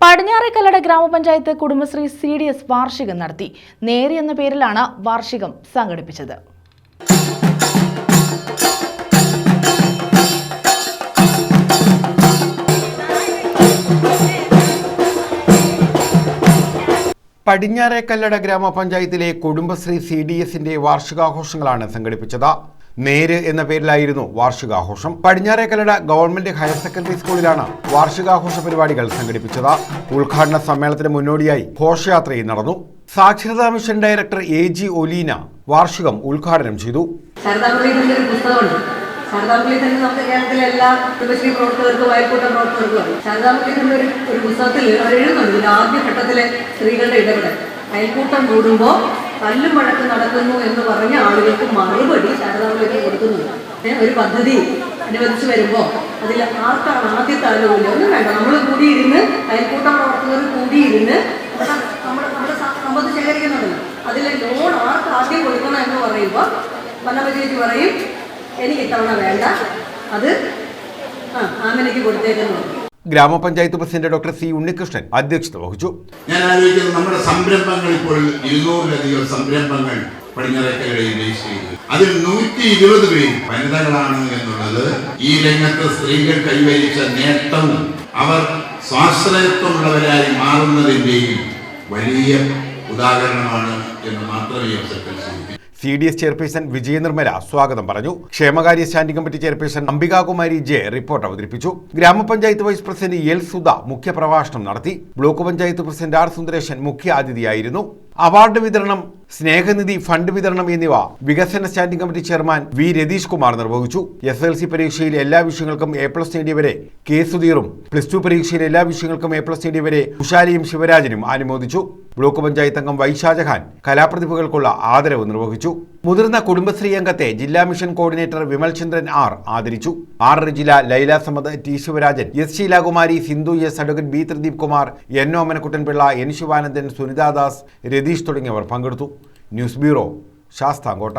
പടിഞ്ഞാറേക്കല്ലട ഗ്രാമപഞ്ചായത്ത് കുടുംബശ്രീ CDS വാർഷികം നടത്തി. നേരി എന്ന പേരിലാണ് വാർഷികം സംഘടിപ്പിച്ചത്. പടിഞ്ഞാറേക്കല്ലട ഗ്രാമപഞ്ചായത്തിലെ കുടുംബശ്രീ CDSന്റെ വാർഷികാഘോഷങ്ങളാണ് സംഘടിപ്പിച്ചത്. നേര് എന്ന പേരിലായിരുന്നു വാർഷികാഘോഷം. പടിഞ്ഞാറേക്കല്ലട ഗവൺമെന്റ് ഹയർ സെക്കൻഡറി സ്കൂളിലാണ് വാർഷികാഘോഷ പരിപാടികൾ സംഘടിപ്പിച്ചത്. ഉദ്ഘാടന സമ്മേളനത്തിന് മുന്നോടിയായി ഘോഷയാത്രയും നടന്നു. സാക്ഷരതാ മിഷൻ ഡയറക്ടർ AG ഒലീന വാർഷികം ഉദ്ഘാടനം ചെയ്തു. ശാരദാംബുള്ളി തന്നെ നമുക്ക് കേരളത്തിലെ എല്ലാ കുടുംബശ്രീ പ്രവർത്തകർക്കും അയൽക്കൂട്ട പ്രവർത്തകർക്കും ശാരദാംബുള്ളി തന്നെ ഒരു പുസ്തകത്തിൽ എഴുതുന്നുണ്ട്. ഇതിൽ ആദ്യഘട്ടത്തിലെ സ്ത്രീകളുടെ ഇടപെടൽ അയൽക്കൂട്ടം കൂടുമ്പോൾ തല്ലും വഴക്ക് നടക്കുന്നു എന്ന് പറഞ്ഞ ആളുകൾക്ക് മറുപടി ശാരദാംബുള്ളിക്ക് കൊടുക്കുന്നുണ്ട്. ഒരു പദ്ധതി അനുവദിച്ചു വരുമ്പോൾ അതിൽ ആർക്കാണ് ആദ്യത്തെ ആലോചന ഒന്നും വേണ്ട, നമ്മൾ കൂടിയിരുന്ന് അയൽക്കൂട്ട പ്രവർത്തകർ കൂടിയിരുന്ന് നമ്മുടെ സമ്പത്ത് ശേഖരിക്കുന്നുണ്ടല്ലോ, അതിലെ ലോൺ ആർക്ക് ആദ്യം കൊടുക്കണം എന്ന് പറയുമ്പോൾ വല്ലഭചേച്ചി പറയും എനിക്ക് ഇത്തവണ വേണ്ട, അത് ആമനയ്ക്ക് കൊടുത്തേക്കുന്നു. ഗ്രാമപഞ്ചായത്ത് പ്രസിഡന്റ് ഡോക്ടർ C ഉണ്ണികൃഷ്ണൻ അധ്യക്ഷത വഹിച്ചു. ഞാൻ ആലോചിക്കുന്നത് നമ്മുടെ സംരംഭങ്ങൾ ഇപ്പോൾ 200-ലധികം സംരംഭങ്ങൾ പടിഞ്ഞാറേക്കല്ലടയിൽ രജിസ്റ്റർ ചെയ്തു. അതിൽ 120 പേര് വനിതകളാണ് എന്നുള്ളത് ഈ രംഗത്ത് സ്ത്രീകൾ കൈവരിച്ച നേട്ടവും അവർ സ്വാശ്രയത്വമുള്ളവരായി മാറുന്നതിന്റെയും വലിയ ഉദാഹരണമാണ് എന്ന് മാത്രമേ അവസരത്തിൽ സൂചിപ്പിക്കൂ. CDS ചെയർപേഴ്സൺ വിജയ നിർമ്മല സ്വാഗതം പറഞ്ഞു. ക്ഷേമകാര്യ standing committee chairperson Ambikakumari J report അവതരിപ്പിച്ചു. ഗ്രാമപഞ്ചായത്ത് വൈസ് പ്രസിഡന്റ് L സുധ മുഖ്യപ്രഭാഷണം നടത്തി. Block panchayat president R Sundaresan മുഖ്യ അതിഥിയായിരുന്നു. അവാർഡ് വിതരണം, സ്നേഹനിധി ഫണ്ട് വിതരണം എന്നിവ വികസന standing committee chairman V Ratheesh Kumar നിർവഹിച്ചു. SSLC പരീക്ഷയിൽ എല്ലാ വിഷയങ്ങൾക്കും A+ നേടിയവരെ K സുധീറും, +2 പരീക്ഷയിൽ എല്ലാ വിഷയങ്ങൾക്കും A+ നേടിയവരെ ഉഷാലിയും ശിവരാജനും അനുമോദിച്ചു. ബ്ലോക്ക് പഞ്ചായത്ത് അംഗം വൈശാജഹാൻ കലാപ്രതിഭകൾക്കുള്ള ആദരവ് നിർവഹിച്ചു. മുതിർന്ന കുടുംബശ്രീ അംഗത്തെ ജില്ലാ mission coordinator Vimal Chandran R ആദരിച്ചു. R Rajila, Laila Samad, T Sivarajan, S Sheelakumari, Sindhu S, advocate B Thrideep Kumar, N Omanakuttan Pillai, N Sivanandan, Sunitha Das, Ratheesh തുടങ്ങിയവർ പങ്കെടുത്തു. News bureau, Sasthamkotta.